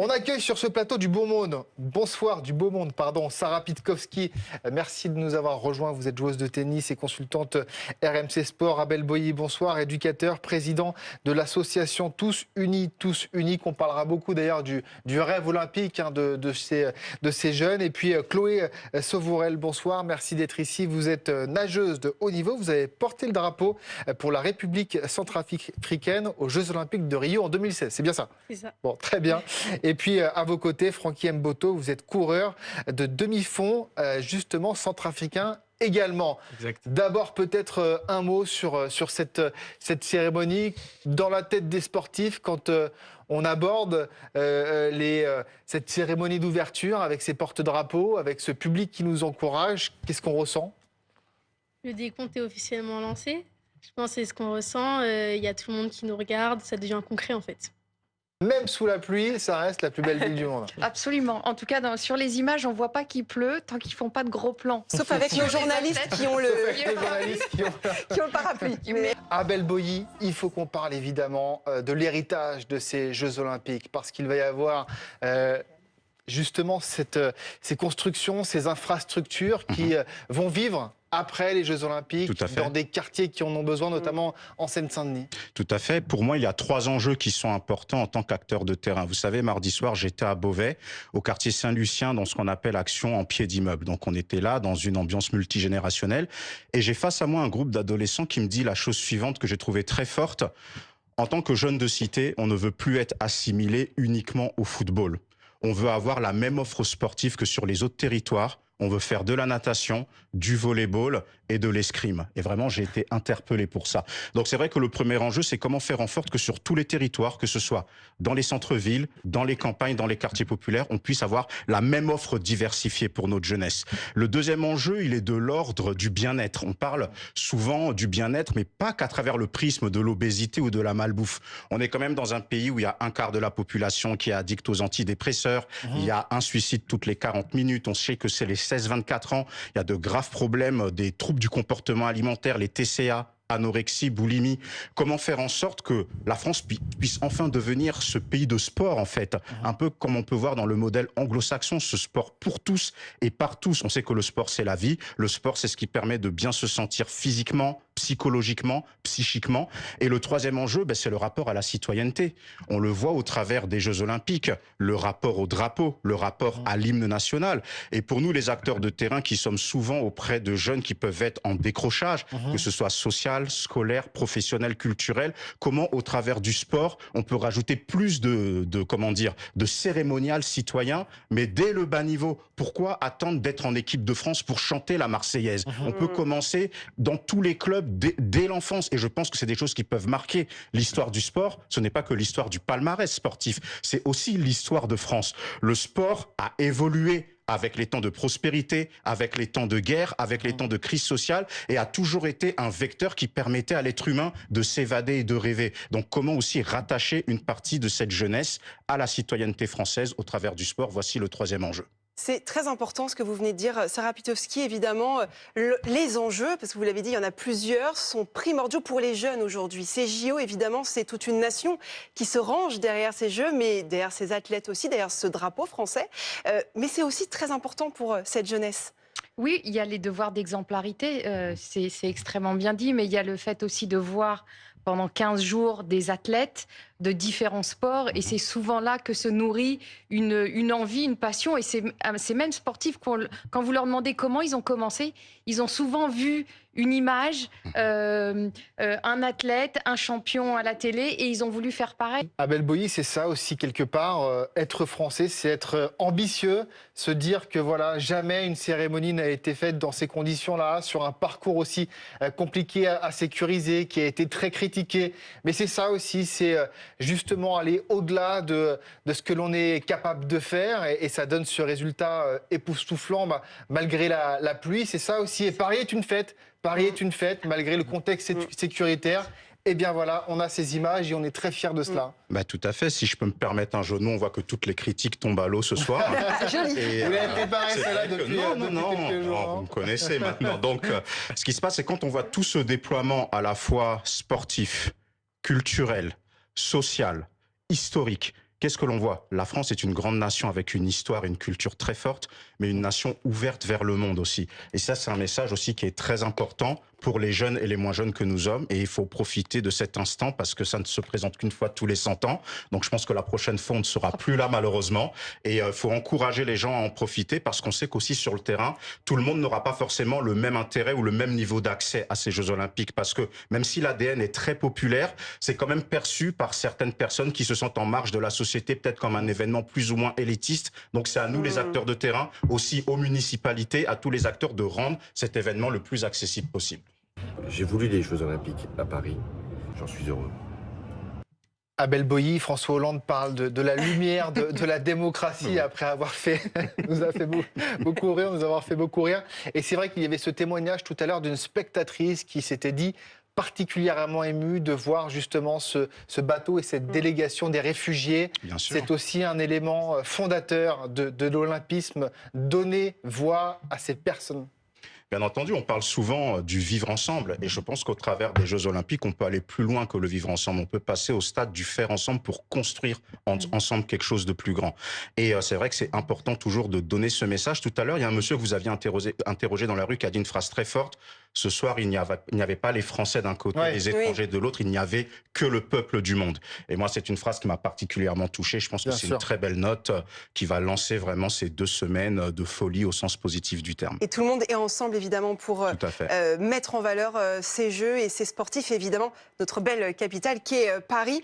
On accueille sur ce plateau du beau monde, bonsoir, du beau monde, pardon, Sarah Pitkowski. Merci de nous avoir rejoints. Vous êtes joueuse de tennis et consultante RMC Sport. Abel Boilly, bonsoir, éducateur, président de l'association Tous Unis, qu'on parlera beaucoup d'ailleurs du rêve olympique de ces jeunes. Et puis Chloé Sauvourel, bonsoir, merci d'être ici. Vous êtes nageuse de haut niveau. Vous avez porté le drapeau pour la République centrafricaine aux Jeux Olympiques de Rio en 2016. C'est bien ça? C'est ça. Bon, très bien. Et puis, à vos côtés, Francky Mboto, vous êtes coureur de demi-fond, justement, centrafricain également. Exact. D'abord, peut-être un mot sur cette cérémonie. Dans la tête des sportifs, quand on aborde cette cérémonie d'ouverture avec ces porte-drapeaux, avec ce public qui nous encourage, qu'est-ce qu'on ressent? Le décompte est officiellement lancé. Je pense que c'est ce qu'on ressent. Il y a tout le monde qui nous regarde. Ça devient concret, en fait. Même sous la pluie, ça reste la plus belle ville du monde. Absolument. En tout cas, sur les images, on ne voit pas qu'il pleut tant qu'ils ne font pas de gros plans. Sauf avec nos journalistes qui ont le parapluie. Mais... Abel Boilly, il faut qu'on parle évidemment de l'héritage de ces Jeux Olympiques, parce qu'il va y avoir... justement, ces constructions, ces infrastructures qui vont vivre après les Jeux Olympiques, dans des quartiers qui en ont besoin, notamment en Seine-Saint-Denis. Tout à fait. Pour moi, il y a 3 enjeux qui sont importants en tant qu'acteur de terrain. Vous savez, mardi soir, j'étais à Beauvais, au quartier Saint-Lucien, dans ce qu'on appelle Action en pied d'immeuble. Donc, on était là, dans une ambiance multigénérationnelle. Et j'ai face à moi un groupe d'adolescents qui me dit la chose suivante que j'ai trouvée très forte. En tant que jeune de cité, on ne veut plus être assimilé uniquement au football. On veut avoir la même offre sportive que sur les autres territoires. On veut faire de la natation, du volley-ball et de l'escrime. Et vraiment, j'ai été interpellé pour ça. Donc c'est vrai que le premier enjeu, c'est comment faire en sorte que sur tous les territoires, que ce soit dans les centres-villes, dans les campagnes, dans les quartiers populaires, on puisse avoir la même offre diversifiée pour notre jeunesse. Le deuxième enjeu, il est de l'ordre du bien-être. On parle souvent du bien-être, mais pas qu'à travers le prisme de l'obésité ou de la malbouffe. On est quand même dans un pays où il y a un quart de la population qui est addict aux antidépresseurs. Il y a un suicide toutes les 40 minutes. On sait que c'est les 16-24 ans, il y a de graves problèmes, des troubles du comportement alimentaire, les TCA, anorexie, boulimie. Comment faire en sorte que la France puisse enfin devenir ce pays de sport, en fait, un peu comme on peut voir dans le modèle anglo-saxon, ce sport pour tous et par tous. On sait que le sport, c'est la vie. Le sport, c'est ce qui permet de bien se sentir physiquement, psychologiquement, psychiquement. Et le troisième enjeu, c'est le rapport à la citoyenneté. On le voit au travers des Jeux Olympiques, le rapport au drapeau, le rapport à l'hymne national. Et pour nous, les acteurs de terrain qui sommes souvent auprès de jeunes qui peuvent être en décrochage, que ce soit social, scolaire, professionnel, culturel, comment au travers du sport, on peut rajouter plus de cérémonial citoyen, mais dès le bas niveau. Pourquoi attendre d'être en équipe de France pour chanter la Marseillaise? On peut commencer dans tous les clubs dès l'enfance, et je pense que c'est des choses qui peuvent marquer l'histoire du sport. Ce n'est pas que l'histoire du palmarès sportif, c'est aussi l'histoire de France. Le sport a évolué avec les temps de prospérité, avec les temps de guerre, avec les temps de crise sociale, et a toujours été un vecteur qui permettait à l'être humain de s'évader et de rêver. Donc comment aussi rattacher une partie de cette jeunesse à la citoyenneté française au travers du sport? Voici le troisième enjeu. C'est très important ce que vous venez de dire, Sarah Pitkowski. Évidemment, les enjeux, parce que vous l'avez dit, il y en a plusieurs, sont primordiaux pour les jeunes aujourd'hui. Ces JO, évidemment, c'est toute une nation qui se range derrière ces Jeux, mais derrière ces athlètes aussi, derrière ce drapeau français. Mais c'est aussi très important pour cette jeunesse. Oui, il y a les devoirs d'exemplarité, c'est extrêmement bien dit, mais il y a le fait aussi de voir pendant 15 jours des athlètes de différents sports, et c'est souvent là que se nourrit une envie, une passion, et ces mêmes sportifs, quand vous leur demandez comment ils ont commencé, ils ont souvent vu une image, un athlète, un champion à la télé, et ils ont voulu faire pareil. Abel Boilly, c'est ça aussi quelque part, être français, c'est être ambitieux, se dire que voilà, jamais une cérémonie n'a été faite dans ces conditions-là, sur un parcours aussi compliqué à sécuriser, qui a été très critiqué. Mais c'est ça aussi, c'est justement aller au-delà de ce que l'on est capable de faire, et ça donne ce résultat époustouflant malgré la pluie. C'est ça aussi, et Paris est une fête. Paris est une fête, malgré le contexte sécuritaire. Eh bien voilà, on a ces images et on est très fiers de cela. Tout à fait. Si je peux me permettre un jeu de mots, on voit que toutes les critiques tombent à l'eau ce soir. Joli. Vous l'avez préparé celle-là depuis quelques jours. Vous me connaissez maintenant. Donc, ce qui se passe, c'est quand on voit tout ce déploiement à la fois sportif, culturel, social, historique, qu'est-ce que l'on voit? La France est une grande nation avec une histoire, une culture très forte, mais une nation ouverte vers le monde aussi. Et ça, c'est un message aussi qui est très important pour les jeunes et les moins jeunes que nous sommes. Et il faut profiter de cet instant parce que ça ne se présente qu'une fois tous les 100 ans. Donc je pense que la prochaine fois, on ne sera plus là malheureusement. Et il faut encourager les gens à en profiter parce qu'on sait qu'aussi sur le terrain, tout le monde n'aura pas forcément le même intérêt ou le même niveau d'accès à ces Jeux Olympiques. Parce que même si l'ADN est très populaire, c'est quand même perçu par certaines personnes qui se sentent en marge de la société, peut-être comme un événement plus ou moins élitiste. Donc c'est à nous, les acteurs de terrain, aussi aux municipalités, à tous les acteurs de rendre cet événement le plus accessible possible. J'ai voulu les Jeux Olympiques à Paris. J'en suis heureux. Abel Boilly, François Hollande parle de la lumière de la démocratie après avoir nous a fait beaucoup rire, nous avoir fait beaucoup rire. Et c'est vrai qu'il y avait ce témoignage tout à l'heure d'une spectatrice qui s'était dit particulièrement émue de voir justement ce bateau et cette délégation des réfugiés. C'est aussi un élément fondateur de l'olympisme, donner voix à ces personnes. Bien entendu, on parle souvent du vivre ensemble et je pense qu'au travers des Jeux Olympiques, on peut aller plus loin que le vivre ensemble. On peut passer au stade du faire ensemble pour construire ensemble quelque chose de plus grand. Et c'est vrai que c'est important toujours de donner ce message. Tout à l'heure, il y a un monsieur que vous aviez interrogé dans la rue qui a dit une phrase très forte. Ce soir, il n'y avait pas les Français d'un côté, les étrangers de l'autre, il n'y avait que le peuple du monde. Et moi, c'est une phrase qui m'a particulièrement touché. Je pense que c'est une très belle note qui va lancer vraiment ces 2 semaines de folie au sens positif du terme. Et tout le monde est ensemble, évidemment, pour mettre en valeur ces Jeux et ces sportifs, et évidemment, notre belle capitale qui est Paris.